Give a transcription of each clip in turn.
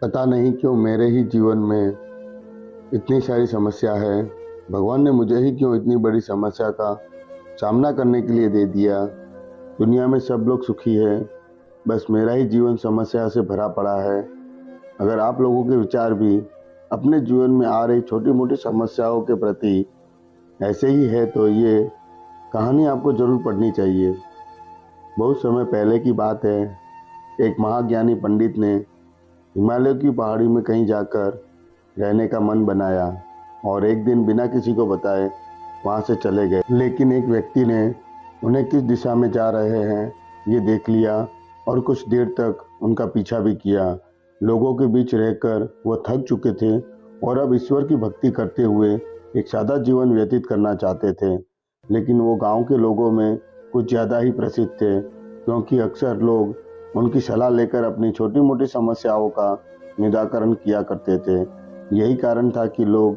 पता नहीं क्यों मेरे ही जीवन में इतनी सारी समस्या है। भगवान ने मुझे ही क्यों इतनी बड़ी समस्या का सामना करने के लिए दे दिया। दुनिया में सब लोग सुखी है, बस मेरा ही जीवन समस्या से भरा पड़ा है। अगर आप लोगों के विचार भी अपने जीवन में आ रही छोटी मोटी समस्याओं के प्रति ऐसे ही है तो ये कहानी आपको जरूर पढ़नी चाहिए। बहुत समय पहले की बात है। एक महाज्ञानी पंडित ने हिमालय की पहाड़ी में कहीं जाकर रहने का मन बनाया और एक दिन बिना किसी को बताए वहाँ से चले गए। लेकिन एक व्यक्ति ने उन्हें किस दिशा में जा रहे हैं ये देख लिया और कुछ देर तक उनका पीछा भी किया। लोगों के बीच रहकर वह थक चुके थे और अब ईश्वर की भक्ति करते हुए एक सादा जीवन व्यतीत करना चाहते थे। लेकिन वो गांव के लोगों में कुछ ज़्यादा ही प्रसिद्ध थे, क्योंकि अक्सर लोग उनकी सलाह लेकर अपनी छोटी मोटी समस्याओं का निराकरण किया करते थे। यही कारण था कि लोग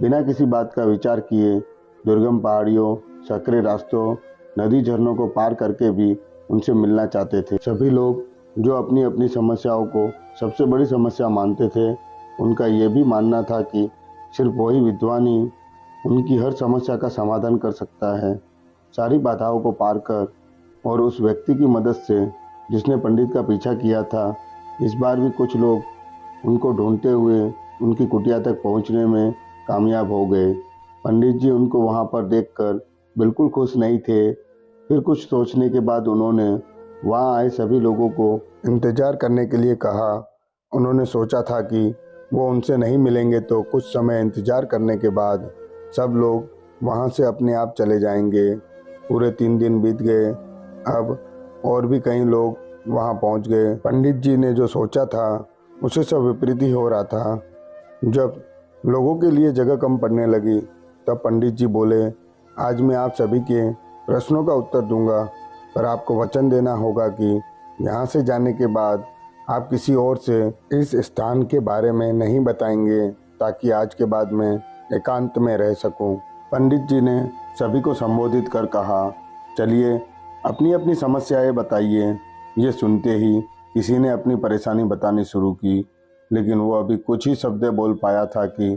बिना किसी बात का विचार किए दुर्गम पहाड़ियों, सकरे रास्तों, नदी झरनों को पार करके भी उनसे मिलना चाहते थे। सभी लोग जो अपनी अपनी समस्याओं को सबसे बड़ी समस्या मानते थे, उनका ये भी मानना था कि सिर्फ वही विद्वान ही उनकी हर समस्या का समाधान कर सकता है। सारी बाधाओं को पार कर और उस व्यक्ति की मदद से जिसने पंडित का पीछा किया था, इस बार भी कुछ लोग उनको ढूंढते हुए उनकी कुटिया तक पहुंचने में कामयाब हो गए। पंडित जी उनको वहां पर देखकर बिल्कुल खुश नहीं थे। फिर कुछ सोचने के बाद उन्होंने वहां आए सभी लोगों को इंतजार करने के लिए कहा। उन्होंने सोचा था कि वो उनसे नहीं मिलेंगे तो कुछ समय इंतजार करने के बाद सब लोग वहां से अपने आप चले जाएंगे। पूरे 3 दिन बीत गए। अब और भी कई लोग वहां पहुंच गए। पंडित जी ने जो सोचा था उसे सब विपरीत ही हो रहा था। जब लोगों के लिए जगह कम पड़ने लगी तब पंडित जी बोले, आज मैं आप सभी के प्रश्नों का उत्तर दूंगा, पर आपको वचन देना होगा कि यहाँ से जाने के बाद आप किसी और से इस स्थान के बारे में नहीं बताएंगे, ताकि आज के बाद मैं एकांत में रह सकूं। पंडित जी ने सभी को संबोधित कर कहा, चलिए अपनी अपनी समस्याएं बताइए। ये सुनते ही किसी ने अपनी परेशानी बतानी शुरू की, लेकिन वो अभी कुछ ही शब्द बोल पाया था कि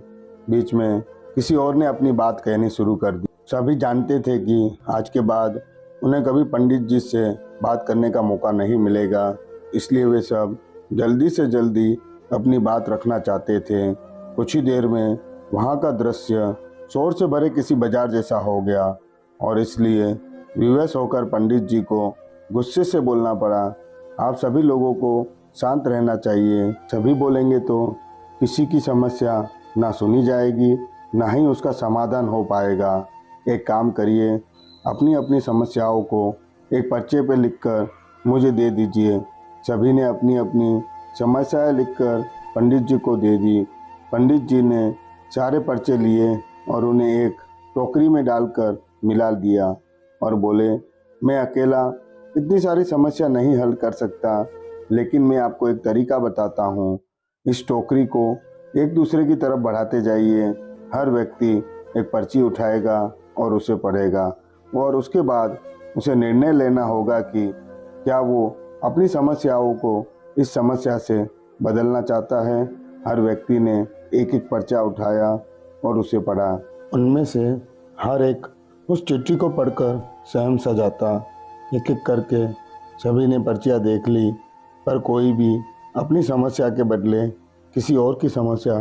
बीच में किसी और ने अपनी बात कहनी शुरू कर दी। सभी जानते थे कि आज के बाद उन्हें कभी पंडित जी से बात करने का मौका नहीं मिलेगा, इसलिए वे सब जल्दी से जल्दी अपनी बात रखना चाहते थे। कुछ ही देर में वहाँ का दृश्य शोर से भरे किसी बाजार जैसा हो गया और इसलिए विवश होकर पंडित जी को गुस्से से बोलना पड़ा, आप सभी लोगों को शांत रहना चाहिए। सभी बोलेंगे तो किसी की समस्या ना सुनी जाएगी, ना ही उसका समाधान हो पाएगा। एक काम करिए, अपनी अपनी समस्याओं को एक पर्चे पर लिखकर मुझे दे दीजिए। सभी ने अपनी अपनी समस्याएं लिखकर पंडित जी को दे दी। पंडित जी ने सारे पर्चे लिए और उन्हें एक टोकरी में डालकर मिला दिया और बोले, मैं अकेला इतनी सारी समस्या नहीं हल कर सकता, लेकिन मैं आपको एक तरीका बताता हूँ। इस टोकरी को एक दूसरे की तरफ बढ़ाते जाइए। हर व्यक्ति एक पर्ची उठाएगा और उसे पढ़ेगा और उसके बाद उसे निर्णय लेना होगा कि क्या वो अपनी समस्याओं को इस समस्या से बदलना चाहता है। हर व्यक्ति ने एक एक पर्चा उठाया और उसे पढ़ा। उनमें से हर एक उस चिट्ठी को पढ़कर स्वयं सजाता। एक एक करके सभी ने पर्चियाँ देख ली, पर कोई भी अपनी समस्या के बदले किसी और की समस्या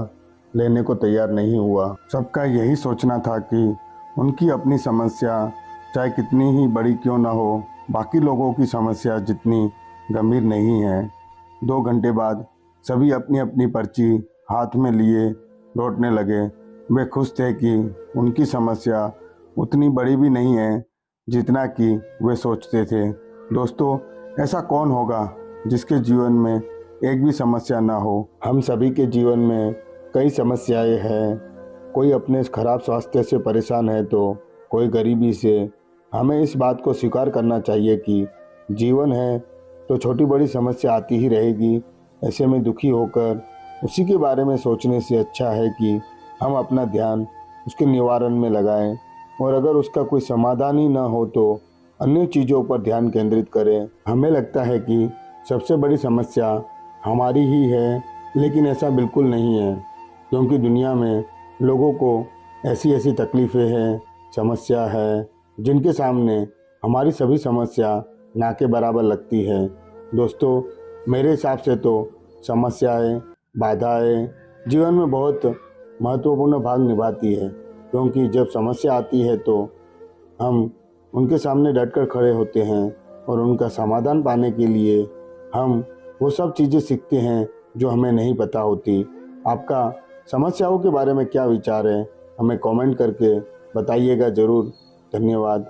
लेने को तैयार नहीं हुआ। सबका यही सोचना था कि उनकी अपनी समस्या चाहे कितनी ही बड़ी क्यों ना हो, बाकी लोगों की समस्या जितनी गंभीर नहीं है। 2 घंटे बाद सभी अपनी अपनी पर्ची हाथ में लिए लौटने लगे। वे खुश थे कि उनकी समस्या उतनी बड़ी भी नहीं है जितना कि वे सोचते थे। दोस्तों, ऐसा कौन होगा जिसके जीवन में एक भी समस्या ना हो। हम सभी के जीवन में कई समस्याएं हैं। कोई अपने खराब स्वास्थ्य से परेशान है तो कोई गरीबी से। हमें इस बात को स्वीकार करना चाहिए कि जीवन है तो छोटी बड़ी समस्या आती ही रहेगी। ऐसे में दुखी होकर उसी के बारे में सोचने से अच्छा है कि हम अपना ध्यान उसके निवारण में लगाएं, और अगर उसका कोई समाधान ही ना हो तो अन्य चीज़ों पर ध्यान केंद्रित करें। हमें लगता है कि सबसे बड़ी समस्या हमारी ही है, लेकिन ऐसा बिल्कुल नहीं है, क्योंकि दुनिया में लोगों को ऐसी ऐसी तकलीफ़ें हैं, समस्या है, जिनके सामने हमारी सभी समस्या ना के बराबर लगती है। दोस्तों, मेरे हिसाब से तो समस्याएं, बाधाएं जीवन में बहुत महत्वपूर्ण भाग निभाती है, क्योंकि जब समस्या आती है तो हम उनके सामने डटकर खड़े होते हैं और उनका समाधान पाने के लिए हम वो सब चीज़ें सीखते हैं जो हमें नहीं पता होती। आपका समस्याओं के बारे में क्या विचार है, हमें कमेंट करके बताइएगा ज़रूर। धन्यवाद।